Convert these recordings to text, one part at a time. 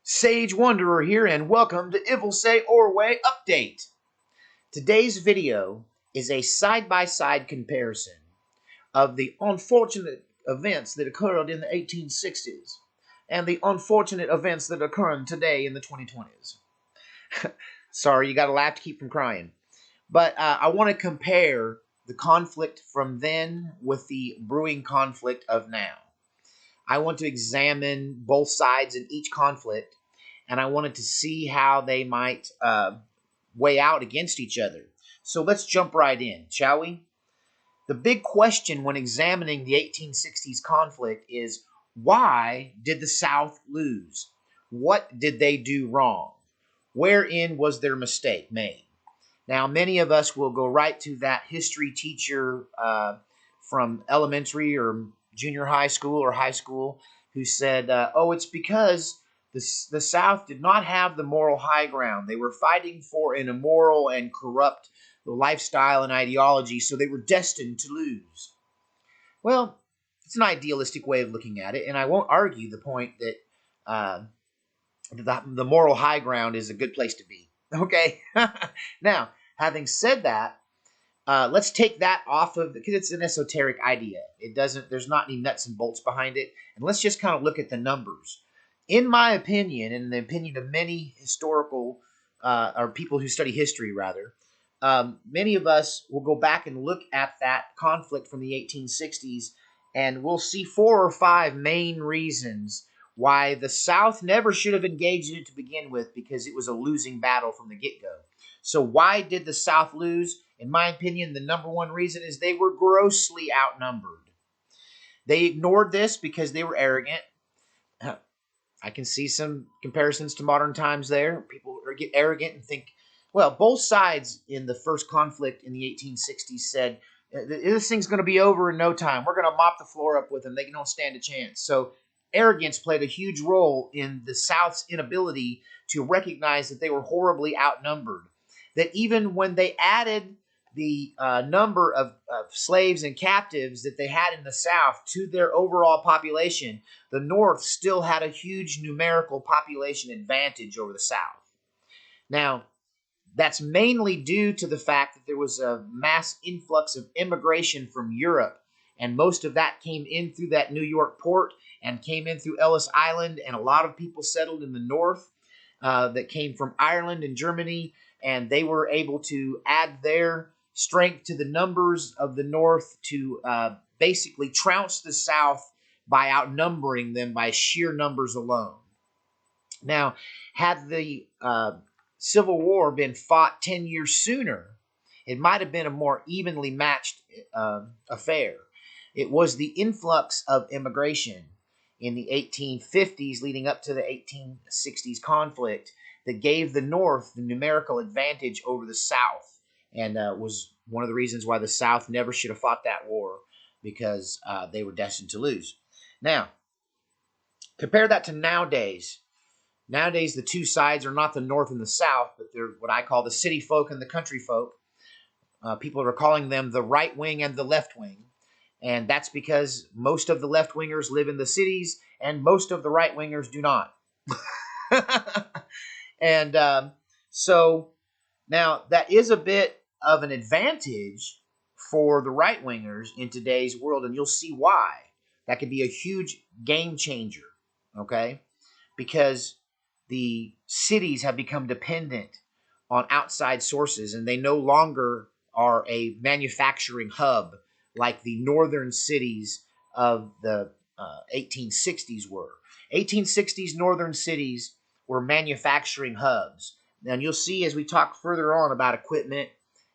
Sage Wanderer here, and welcome to Ivil Say Orway Update. Today's video is a side-by-side comparison of the unfortunate events that occurred in the 1860s and the unfortunate events that occur today in the 2020s. Sorry, you got to laugh to keep from crying. But I want to compare the conflict from then with the brewing conflict of now. I want to examine both sides in each conflict, and I wanted to see how they might weigh out against each other. So let's jump right in, shall we? The big question when examining the 1860s conflict is, why did the South lose? What did they do wrong? Wherein was their mistake made? Now, many of us will go right to that history teacher from elementary or junior high school or high school who said, oh, it's because the South did not have the moral high ground. They were fighting for an immoral and corrupt lifestyle and ideology, so they were destined to lose. Well, it's an idealistic way of looking at it, and I won't argue the point that the moral high ground is a good place to be. Okay? Now, having said that, let's take that off of, because it's an esoteric idea. There's not any nuts and bolts behind it. And let's just kind of look at the numbers. In my opinion, and in the opinion of many historical, or people who study history rather, many of us will go back and look at that conflict from the 1860s, and we'll see 4 or 5 main reasons why the South never should have engaged in it to begin with, because it was a losing battle from the get-go. So why did the South lose? In my opinion, the number one reason is they were grossly outnumbered. They ignored this because they were arrogant. I can see some comparisons to modern times there. People get arrogant and think, well, both sides in the first conflict in the 1860s said, this thing's going to be over in no time. We're going to mop the floor up with them. They don't stand a chance. So arrogance played a huge role in the South's inability to recognize that they were horribly outnumbered. That even when they added the number of slaves and captives that they had in the South to their overall population, the North still had a huge numerical population advantage over the South. Now, that's mainly due to the fact that there was a mass influx of immigration from Europe, and most of that came in through that New York port and came in through Ellis Island, and a lot of people settled in the North that came from Ireland and Germany, and they were able to add their strength to the numbers of the North to basically trounce the South by outnumbering them by sheer numbers alone. Now, had the Civil War been fought 10 years sooner, it might have been a more evenly matched affair. It was the influx of immigration in the 1850s leading up to the 1860s conflict that gave the North the numerical advantage over the South, and was one of the reasons why the South never should have fought that war, because they were destined to lose. Now, compare that to nowadays. Nowadays, the two sides are not the North and the South, but they're what I call the city folk and the country folk. People are calling them the right wing and the left wing. And that's because most of the left-wingers live in the cities, and most of the right-wingers do not. And so now that is a bit of an advantage for the right-wingers in today's world, and you'll see why. That could be a huge game changer, okay? Because the cities have become dependent on outside sources, and they no longer are a manufacturing hub like the northern cities of the 1860s were. 1860s northern cities were manufacturing hubs. And you'll see as we talk further on about equipment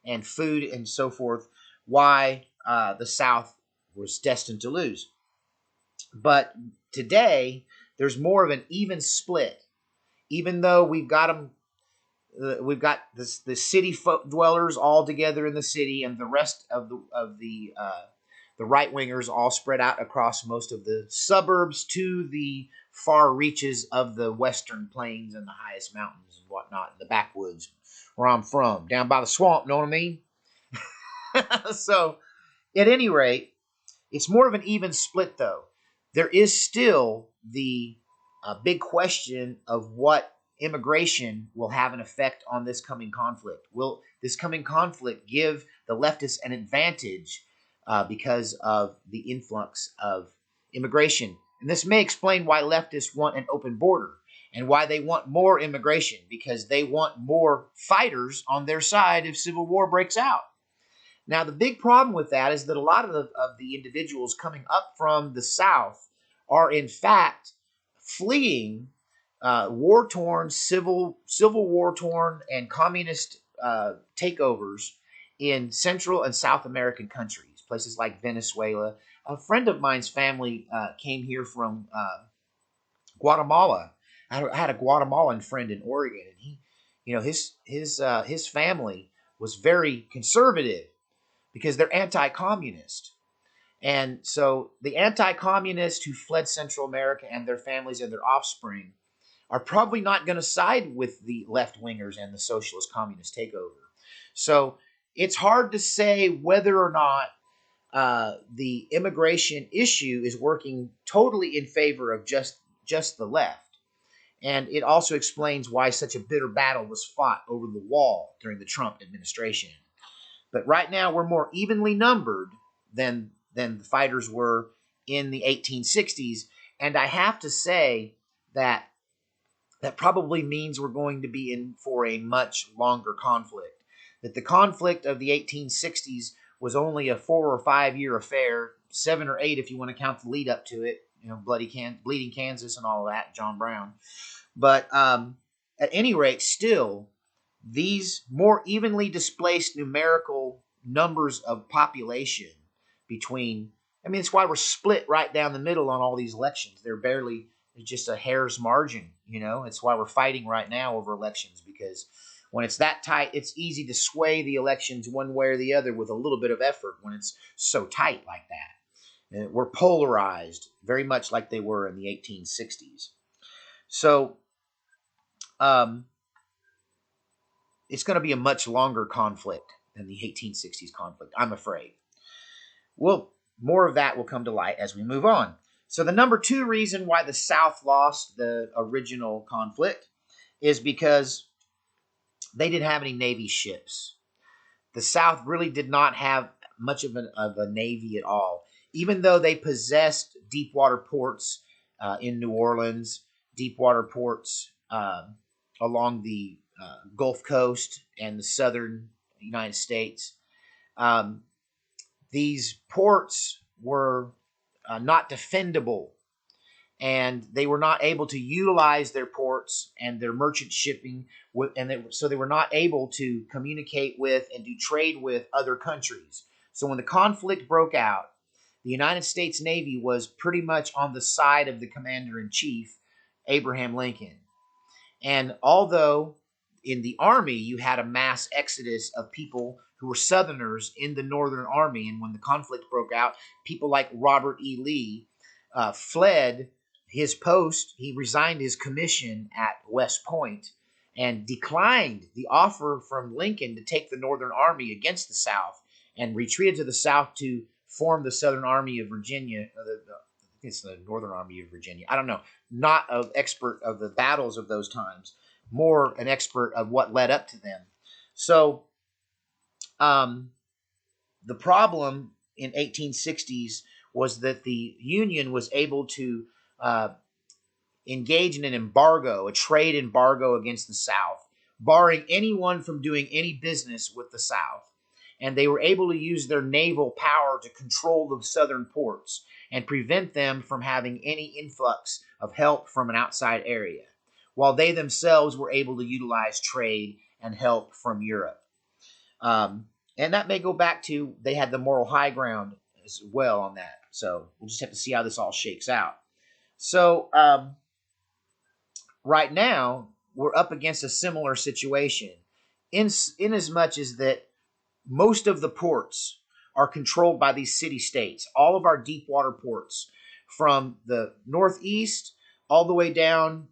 and food and so forth, why the South was destined to lose. But today, there's more of an even split. Even though we've got them, we've got the city dwellers all together in the city, and the rest of the right wingers all spread out across most of the suburbs to the far reaches of the western plains and the highest mountains and whatnot, in the backwoods where I'm from, down by the swamp. Know what I mean? So, at any rate, it's more of an even split, though. There is still the a big question of what immigration will have an effect on this coming conflict. Will this coming conflict give the leftists an advantage because of the influx of immigration? And this may explain why leftists want an open border and why they want more immigration, because they want more fighters on their side if civil war breaks out. Now, the big problem with that is that a lot of the individuals coming up from the South are, in fact, fleeing war-torn, civil war-torn, and communist takeovers in Central and South American countries, places like Venezuela. A friend of mine's family came here from Guatemala. I had a Guatemalan friend in Oregon, and his family was very conservative because they're anti-communist. And so the anti-communists who fled Central America and their families and their offspring are probably not going to side with the left-wingers and the socialist communist takeover. So it's hard to say whether or not the immigration issue is working totally in favor of just the left. And it also explains why such a bitter battle was fought over the wall during the Trump administration. But right now, we're more evenly numbered than the fighters were in the 1860s. And I have to say that probably means we're going to be in for a much longer conflict. That the conflict of the 1860s was only a 4 or 5 year affair, 7 or 8 if you want to count the lead up to it. Bleeding Kansas and all of that, John Brown. But at any rate, still, these more evenly displaced numerical numbers of population between, it's why we're split right down the middle on all these elections. There's just a hair's margin, It's why we're fighting right now over elections, because when it's that tight, it's easy to sway the elections one way or the other with a little bit of effort when it's so tight like that. And we're polarized very much like they were in the 1860s. So, it's going to be a much longer conflict than the 1860s conflict, I'm afraid. Well, more of that will come to light as we move on. So the number 2 reason why the South lost the original conflict is because they didn't have any Navy ships. The South really did not have much of a Navy at all, even though they possessed deep water ports in New Orleans, deep water ports along the Gulf Coast and the southern United States. These ports were not defendable, and they were not able to utilize their ports and their merchant shipping, so they were not able to communicate with and do trade with other countries. So when the conflict broke out, the United States Navy was pretty much on the side of the commander-in-chief, Abraham Lincoln. And although in the Army you had a mass exodus of people who were Southerners in the Northern Army, and when the conflict broke out, people like Robert E. Lee fled his post. He resigned his commission at West Point and declined the offer from Lincoln to take the Northern Army against the South, and retreated to the South to form the Southern Army of Virginia. I think it's the Northern Army of Virginia. I don't know. Not an expert of the battles of those times, more an expert of what led up to them. So the problem in 1860s was that the Union was able to engage in an embargo, a trade embargo against the South, barring anyone from doing any business with the South. And they were able to use their naval power to control the southern ports and prevent them from having any influx of help from an outside area, while they themselves were able to utilize trade and help from Europe. And that may go back to they had the moral high ground as well on that. So we'll just have to see how this all shakes out. So right now, we're up against a similar situation in as much as that most of the ports are controlled by these city-states. All of our deep water ports, from the Northeast all the way down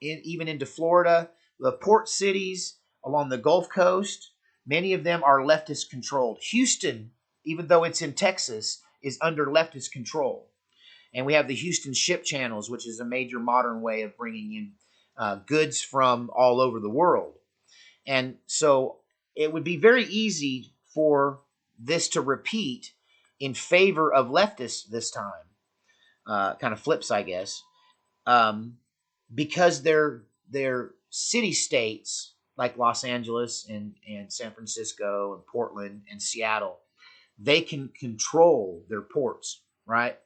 even into Florida, the port cities along the Gulf Coast, many of them are leftist controlled. Houston, even though it's in Texas, is under leftist control. And we have the Houston ship channels, which is a major modern way of bringing in goods from all over the world. And so it would be very easy for this to repeat in favor of leftists this time. Kind of flips, I guess, because they're city states like Los Angeles and San Francisco and Portland and Seattle. They can control their ports, right?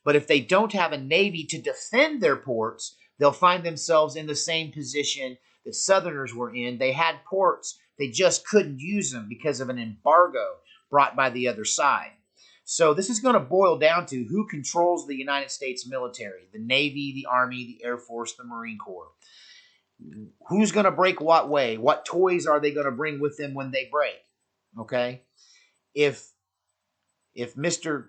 But if they don't have a navy to defend their ports, they'll find themselves in the same position that Southerners were in. They had ports, they just couldn't use them because of an embargo brought by the other side. So this is going to boil down to who controls the United States military: the Navy, the Army, the Air Force, the Marine Corps. Who's going to break what way? What toys are they going to bring with them when they break? Okay, if if Mr.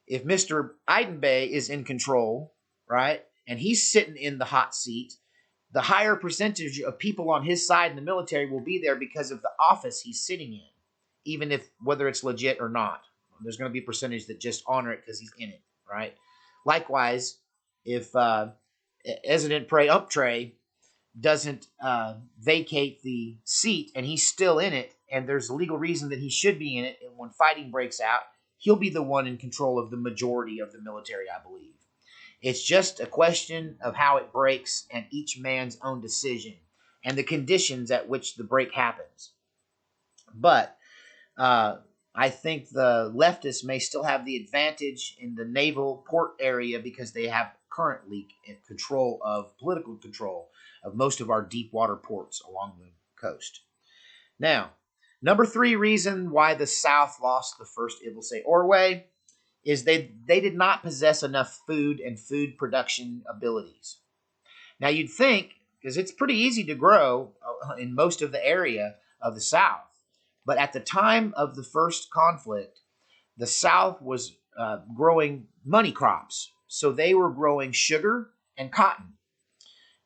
If Mr. Idenbay is in control, right, and he's sitting in the hot seat, the higher percentage of people on his side in the military will be there because of the office he's sitting in, even if whether it's legit or not. There's going to be a percentage that just honor it because he's in it, right? Likewise, if President Umptray doesn't vacate the seat and he's still in it, and there's a legal reason that he should be in it, and when fighting breaks out, he'll be the one in control of the majority of the military, I believe. It's just a question of how it breaks and each man's own decision and the conditions at which the break happens. But I think the leftists may still have the advantage in the naval port area because they have currently political control of most of our deep water ports along the coast. Now, number 3 reason why the South lost the first Ivil Say Orway is they did not possess enough food and food production abilities. Now you'd think, because it's pretty easy to grow in most of the area of the South, but at the time of the first conflict, the South was growing money crops. So they were growing sugar and cotton.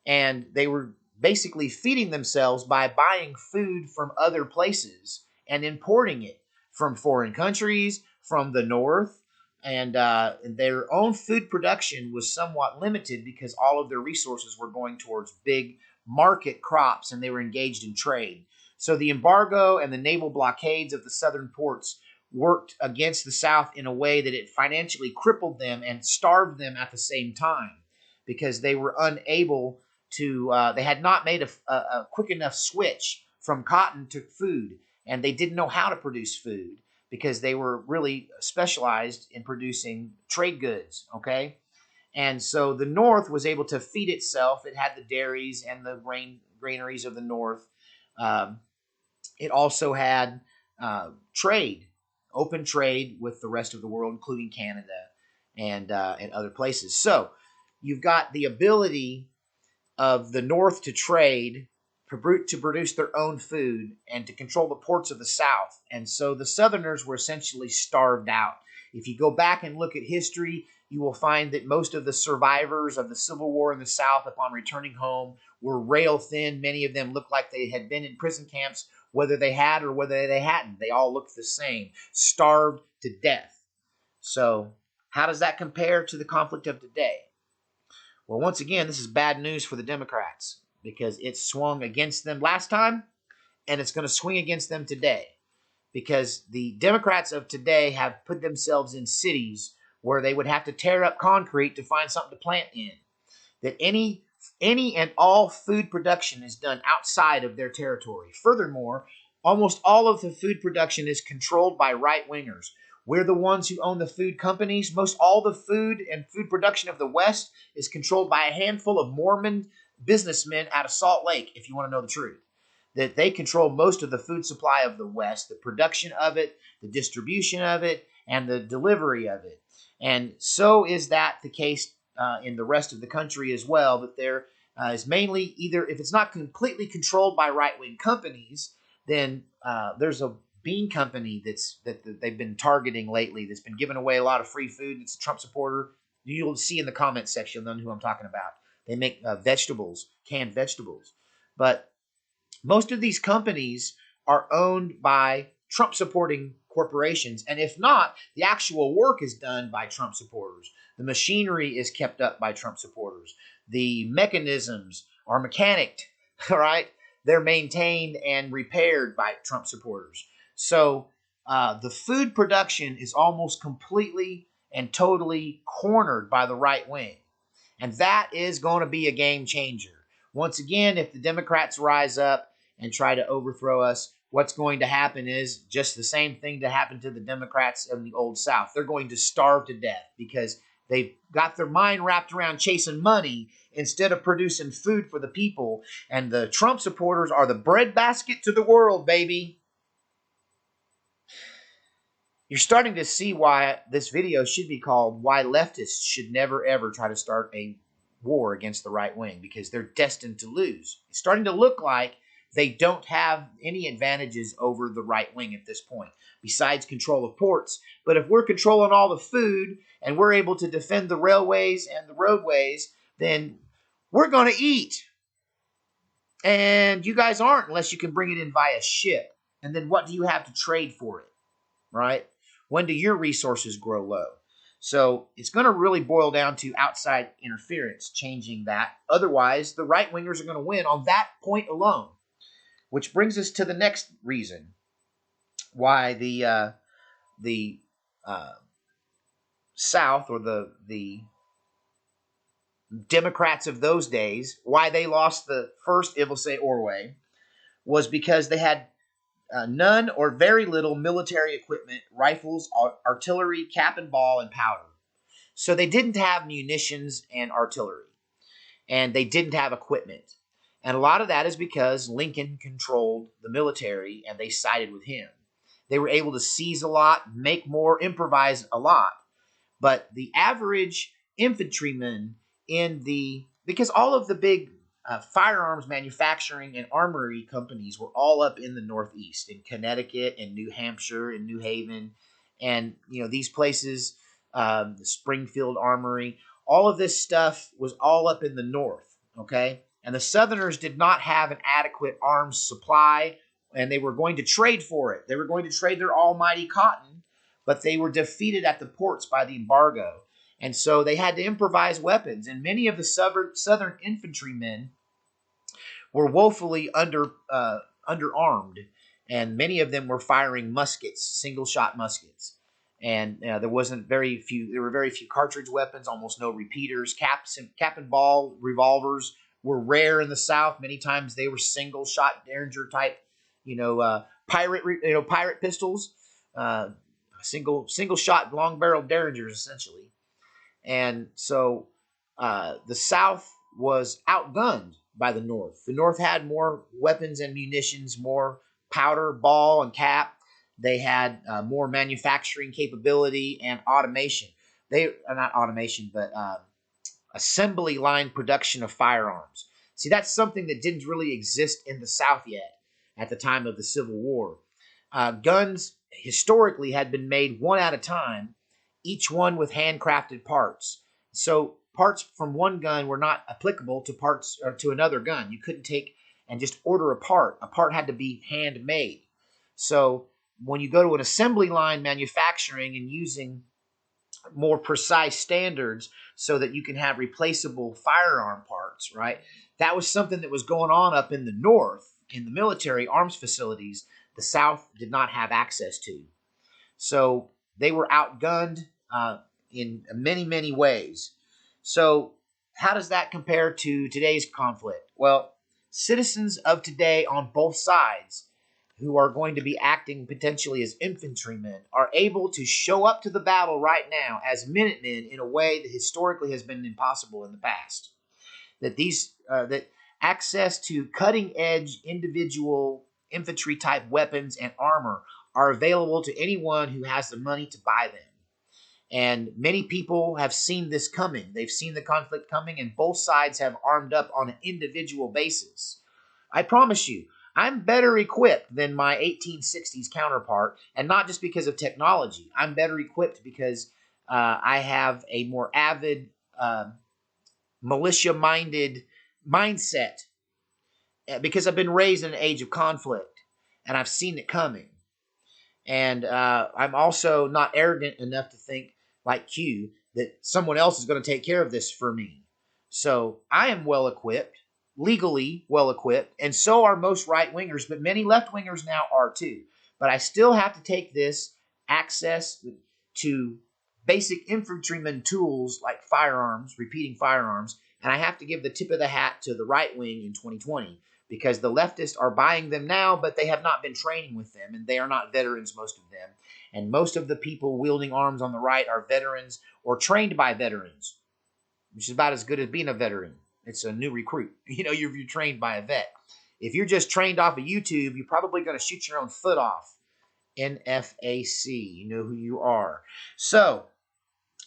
And they were basically feeding themselves by buying food from other places and importing it from foreign countries, from the North. And their own food production was somewhat limited because all of their resources were going towards big market crops and they were engaged in trade. So the embargo and the naval blockades of the southern ports worked against the South in a way that it financially crippled them and starved them at the same time because they were unable to, they had not made a quick enough switch from cotton to food, and they didn't know how to produce food because they were really specialized in producing trade goods, okay? And so the North was able to feed itself. It had the dairies and the granaries of the North. It also had trade, open trade with the rest of the world, including Canada and other places. So you've got the ability of the North to trade, to produce their own food, and to control the ports of the South. And so the Southerners were essentially starved out. If you go back and look at history, you will find that most of the survivors of the Civil War in the South, upon returning home, were rail thin. Many of them looked like they had been in prison camps, whether they had or whether they hadn't. They all looked the same, starved to death. So how does that compare to the conflict of today? Well, once again, this is bad news for the Democrats because it swung against them last time, and it's going to swing against them today because the Democrats of today have put themselves in cities where they would have to tear up concrete to find something to plant in. That any and all food production is done outside of their territory. Furthermore, almost all of the food production is controlled by right-wingers. We're the ones who own the food companies. Most all the food and food production of the West is controlled by a handful of Mormon businessmen out of Salt Lake, if you want to know the truth. That they control most of the food supply of the West, the production of it, the distribution of it, and the delivery of it. And so is that the case in the rest of the country as well, that there is mainly either, if it's not completely controlled by right-wing companies, then there's a bean company that they've been targeting lately that's been giving away a lot of free food. It's a Trump supporter. You'll see in the comments section then who I'm talking about. They make vegetables, canned vegetables. But most of these companies are owned by Trump-supporting corporations. And if not, the actual work is done by Trump supporters. The machinery is kept up by Trump supporters. The mechanisms are mechanicked, all right? They're maintained and repaired by Trump supporters. So the food production is almost completely and totally cornered by the right wing. And that is going to be a game changer. Once again, if the Democrats rise up and try to overthrow us, what's going to happen is just the same thing that happened to the Democrats in the Old South. They're going to starve to death because they've got their mind wrapped around chasing money instead of producing food for the people. And the Trump supporters are the breadbasket to the world, baby. You're starting to see why this video should be called Why Leftists Should Never Ever Try to Start a War Against the Right Wing, because they're destined to lose. It's starting to look like they don't have any advantages over the right wing at this point, besides control of ports. But if we're controlling all the food and we're able to defend the railways and the roadways, then we're going to eat. And you guys aren't unless you can bring it in via ship. And then what do you have to trade for it, right? When do your resources grow low? So it's going to really boil down to outside interference, changing that. Otherwise, the right-wingers are going to win on that point alone. Which brings us to the next reason why the South, or the Democrats of those days, why they lost the first Ivil Say Orway, was because they had none or very little military equipment, rifles, artillery, cap and ball, and powder. So they didn't have munitions and artillery, and they didn't have equipment. And a lot of that is because Lincoln controlled the military and they sided with him. They were able to seize a lot, make more, improvise a lot. But the average infantryman because all of the big firearms manufacturing and armory companies were all up in the Northeast, in Connecticut and New Hampshire and New Haven. And, these places, the Springfield Armory, all of this stuff was all up in the North, okay? And the Southerners did not have an adequate arms supply, and they were going to trade for it. They were going to trade their almighty cotton, but they were defeated at the ports by the embargo. And so they had to improvise weapons, and many of the Southern infantrymen were woefully underarmed, and many of them were firing muskets, single-shot muskets. And there were very few cartridge weapons, almost no repeaters. Cap and ball revolvers were rare in the South. Many times they were single-shot Derringer type, pirate pistols, single-shot long-barreled Derringers essentially. And so the South was outgunned by the North. The North had more weapons and munitions, more powder, ball, and cap. They had more manufacturing capability and automation. Not automation, but assembly line production of firearms. See, that's something that didn't really exist in the South yet at the time of the Civil War. Guns historically had been made one at a time, each one with handcrafted parts. So parts from one gun were not applicable to parts or to another gun. You couldn't take and just order a part. A part had to be handmade. So when you go to an assembly line manufacturing and using more precise standards so that you can have replaceable firearm parts, right? That was something that was going on up in the North in the military arms facilities the South did not have access to. So they were outgunned in many, many ways. So how does that compare to today's conflict? Well, citizens of today on both sides who are going to be acting potentially as infantrymen are able to show up to the battle right now as Minutemen in a way that historically has been impossible in the past. That access to cutting-edge individual infantry-type weapons and armor are available to anyone who has the money to buy them. And many people have seen this coming. They've seen the conflict coming, and both sides have armed up on an individual basis. I promise you, I'm better equipped than my 1860s counterpart, and not just because of technology. I'm better equipped because I have a more avid, militia-minded mindset, because I've been raised in an age of conflict, and I've seen it coming. And I'm also not arrogant enough to think, like Q, that someone else is going to take care of this for me. So I am well equipped, legally well equipped, and so are most right wingers, but many left wingers now are too. But I still have to take this access to basic infantryman tools like firearms, repeating firearms, and I have to give the tip of the hat to the right wing in 2020 because the leftists are buying them now, but they have not been training with them, and they are not veterans, most of them. And most of the people wielding arms on the right are veterans or trained by veterans, which is about as good as being a veteran. It's a new recruit. You know, you're trained by a vet. If you're just trained off of YouTube, you're probably going to shoot your own foot off. NFAC, you know who you are. So,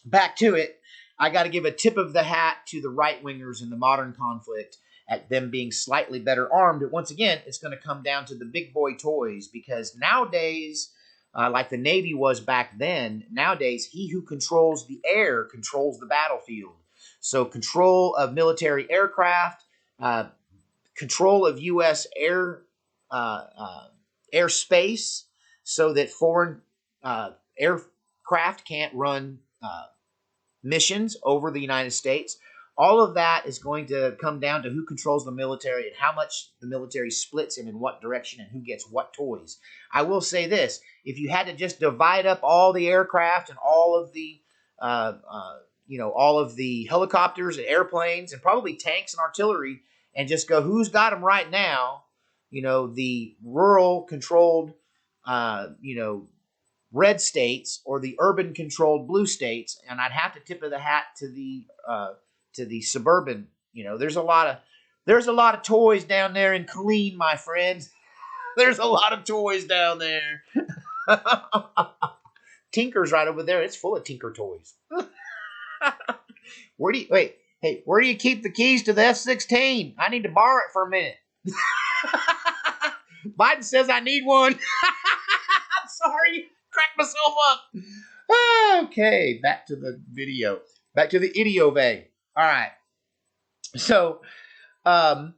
back to it. I got to give a tip of the hat to the right wingers in the modern conflict at them being slightly better armed. But once again, it's going to come down to the big boy toys because nowadays, like the Navy was back then, nowadays, he who controls the air controls the battlefield. So control of military aircraft, control of U.S. airspace so that foreign aircraft can't run missions over the United States. All of that is going to come down to who controls the military and how much the military splits in what direction and who gets what toys. I will say this. If you had to just divide up all the aircraft and all of the all of the helicopters and airplanes and probably tanks and artillery and just go, who's got them right now? The rural controlled, red states or the urban controlled blue states, and I'd have to tip of the hat to the suburban. There's a lot of toys down there in Killeen, my friends. There's a lot of toys down there. Tinker's right over there. It's full of Tinker toys. Where do you keep the keys to the F-16? I need to borrow it for a minute. Biden says I need one. I'm sorry. Crack myself up. Okay, back to the video. Back to the idiove. All right. So, that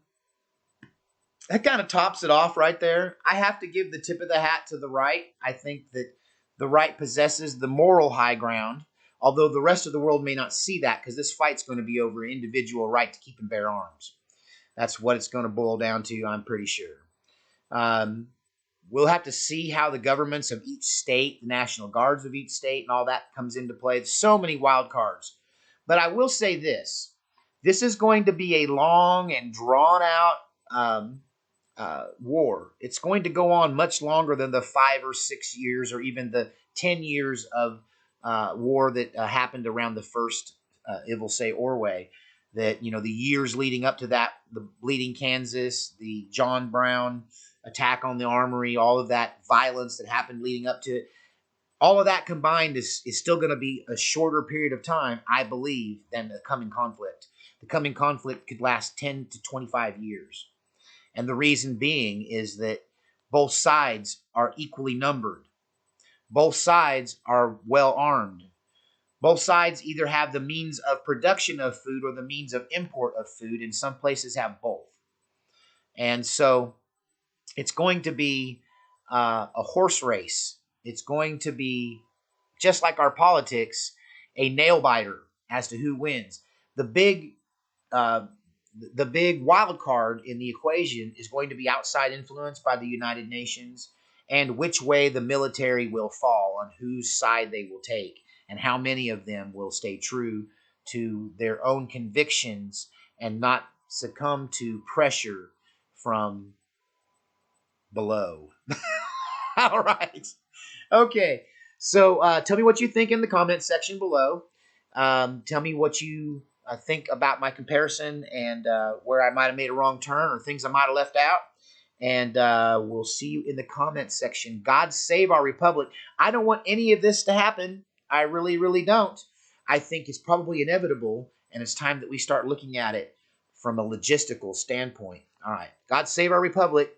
kind of tops it off right there. I have to give the tip of the hat to the right. I think that the right possesses the moral high ground, although the rest of the world may not see that because this fight's going to be over individual right to keep and bear arms. That's what it's going to boil down to, I'm pretty sure. We'll have to see how the governments of each state, the National Guards of each state, and all that comes into play. There's so many wild cards. But I will say this. This is going to be a long and drawn-out war. It's going to go on much longer than the 5 or 6 years or even the 10 years of war that happened around the first Ivil Say Orway. That, the years leading up to that, the Bleeding Kansas, the John Brown attack on the armory, all of that violence that happened leading up to it, all of that combined is still going to be a shorter period of time, I believe, than the coming conflict. The coming conflict could last 10 to 25 years. And the reason being is that both sides are equally numbered. Both sides are well armed. Both sides either have the means of production of food or the means of import of food, and some places have both. And so it's going to be a horse race. It's going to be, just like our politics, a nail biter as to who wins. The big wild card in the equation is going to be outside influence by the United Nations and which way the military will fall, on whose side they will take, and how many of them will stay true to their own convictions and not succumb to pressure from below. All right. Okay. So tell me what you think in the comment section below. Tell me what you think about my comparison and where I might have made a wrong turn or things I might have left out. And we'll see you in the comment section. God save our republic. I don't want any of this to happen. I really, really don't. I think it's probably inevitable, and it's time that we start looking at it from a logistical standpoint. All right. God save our republic.